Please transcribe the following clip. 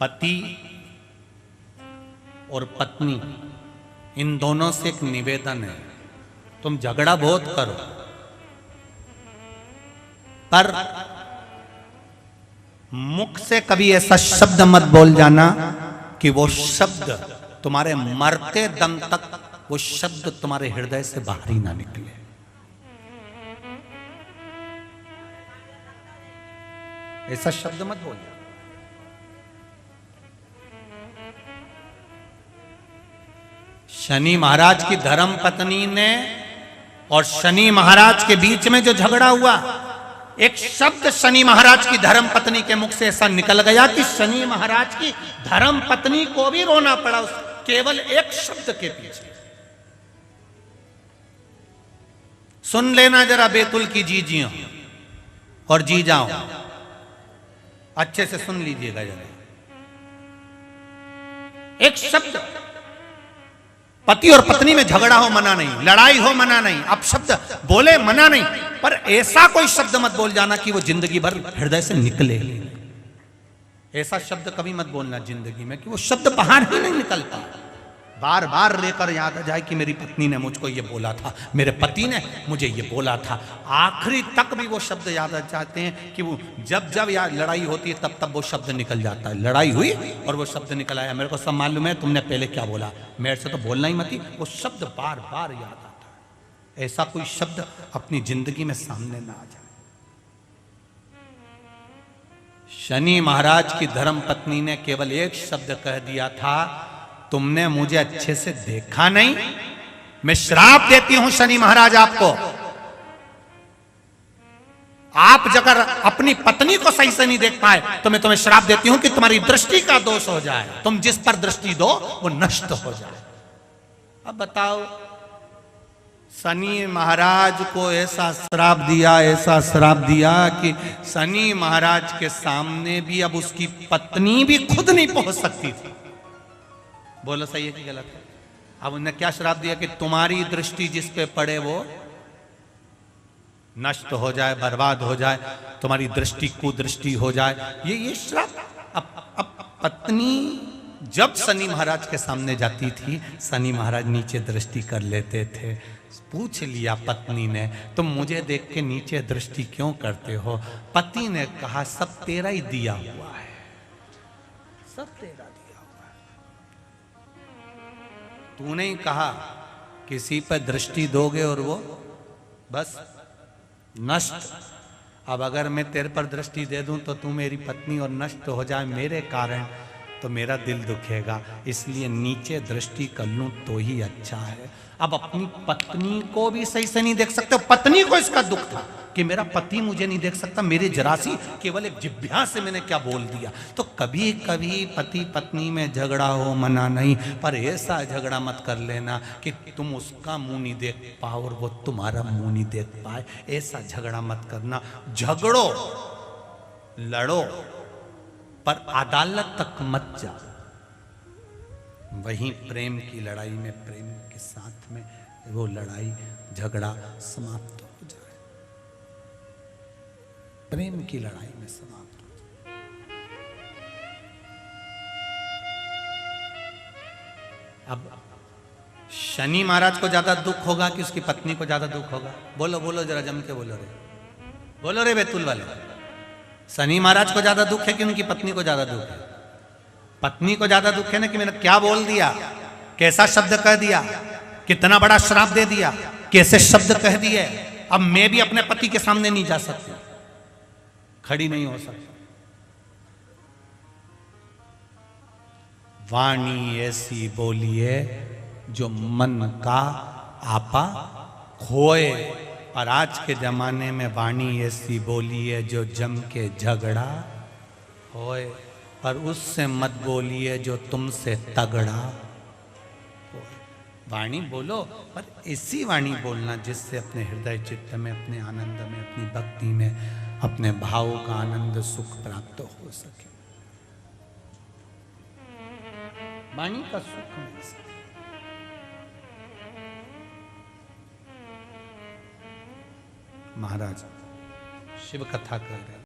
पति और पत्नी इन दोनों से एक निवेदन है, तुम झगड़ा बहुत करो पर मुख से कभी ऐसा शब्द मत बोल जाना कि वो शब्द तुम्हारे मरते दम तक वो शब्द तुम्हारे हृदय से बाहर ही ना निकले। ऐसा शब्द मत बोल। शनि महाराज की धर्म पत्नी ने और शनि महाराज के बीच में जो झगड़ा हुआ, एक शब्द शनि महाराज की धर्म पत्नी के मुख से ऐसा निकल गया कि शनि महाराज की धर्म पत्नी को भी रोना पड़ा उस केवल एक शब्द के पीछे। सुन लेना जरा बेतुल की जीजियों और जी जाओ, अच्छे से सुन लीजिएगा जरा। एक शब्द, पति और पत्नी में झगड़ा हो मना नहीं, लड़ाई हो मना नहीं, अब शब्द बोले मना नहीं, पर ऐसा कोई शब्द मत बोल जाना कि वो जिंदगी भर हृदय से निकले। ऐसा शब्द कभी मत बोलना जिंदगी में कि वो शब्द बाहर ही नहीं निकलता। बार बार लेकर याद आ जाए कि मेरी पत्नी ने मुझको ये बोला था, मेरे पति ने मुझे ये बोला था, आखिरी तक भी वो शब्द याद आ जाते हैं कि वो जब जब याद लड़ाई होती है तब तब वो शब्द निकल जाता है। लड़ाई हुई और वो शब्द निकल आया, मेरे को सब मालूम है तुमने पहले क्या बोला, मेरे से तो बोलना ही मत ही, वो शब्द बार बार याद आता है। ऐसा कोई शब्द अपनी जिंदगी में सामने ना आ जाए। शनि महाराज की धर्म पत्नी ने केवल एक शब्द कह दिया था, तुमने मुझे अच्छे से देखा नहीं, मैं श्राप देती हूं शनि महाराज आपको। आप अगर अपनी पत्नी को सही से नहीं देख पाए तो मैं तुम्हें श्राप देती हूं कि तुम्हारी दृष्टि का दोष हो जाए, तुम जिस पर दृष्टि दो वो नष्ट हो जाए। अब बताओ, शनि महाराज को ऐसा श्राप दिया, ऐसा श्राप दिया कि शनि महाराज के सामने भी अब उसकी पत्नी भी खुद नहीं पहुंच सकती थी। बोलो सही है कि गलत है? अब उन्हें क्या श्राप दिया कि तुम्हारी दृष्टि जिस पे पड़े वो नष्ट हो जाए, बर्बाद हो जाए, तुम्हारी दृष्टि कुदृष्टि हो जाए। ये श्राप। अब पत्नी जब शनि महाराज के सामने जाती थी, शनि महाराज नीचे दृष्टि कर लेते थे। पूछ लिया पत्नी ने, तुम मुझे देख के नीचे दृष्टि क्यों करते हो? पति ने कहा, सब तेरा ही दिया हुआ है, सब तेरा। तूने ही कहा किसी पर दृष्टि दोगे और वो बस नष्ट। अब अगर मैं तेरे पर दृष्टि दे दूं तो तू मेरी पत्नी और नष्ट हो जाए मेरे कारण, तो मेरा दिल दुखेगा, इसलिए नीचे दृष्टि कर लूं तो ही अच्छा है। अब अपनी पत्नी को भी सही से नहीं देख सकते, पत्नी को इसका दुख था कि मेरा पति मुझे नहीं देख सकता, मेरे जरासी केवल एक जिभ्या से मैंने क्या बोल दिया। तो कभी कभी पति पत्नी में झगड़ा हो मना नहीं, पर ऐसा झगड़ा मत कर लेना कि तुम उसका मुंह नहीं देख पाओ और वो तुम्हारा मुंह नहीं देख पाए। ऐसा झगड़ा मत करना। झगड़ो, लड़ो, पर अदालत तक मत जाओ। वहीं प्रेम की लड़ाई में, प्रेम के साथ में वो लड़ाई झगड़ा समाप्त हो जाए, प्रेम की लड़ाई में समाप्त हो जाए। अब शनि महाराज को ज्यादा दुख होगा कि उसकी पत्नी को ज्यादा दुख होगा? बोलो बोलो जरा जम के बोलो रे, बोलो रे बेतुल वाले। शनि महाराज को ज्यादा दुख है कि उनकी पत्नी को ज्यादा दुख है? पत्नी को ज्यादा दुख है ना कि मैंने क्या बोल दिया, कैसा शब्द कह दिया, कितना बड़ा श्राप दे दिया, कैसे शब्द कह दिए। अब मैं भी अपने पति के सामने नहीं जा सकती, खड़ी नहीं हो सकती। वाणी ऐसी बोलिए जो मन का आपा खोए, और आज के जमाने में वाणी ऐसी बोलिए जो जम के झगड़ा होए, पर उससे मत बोलिए जो तुमसे तगड़ा होए। वाणी बोलो, पर ऐसी वाणी बोलना जिससे अपने हृदय चित्त में, अपने आनंद में, अपनी भक्ति में, अपने भाव का आनंद सुख प्राप्त हो सके। वाणी का सुख मिल सके। महाराज शिव कथा कर रहे हैं।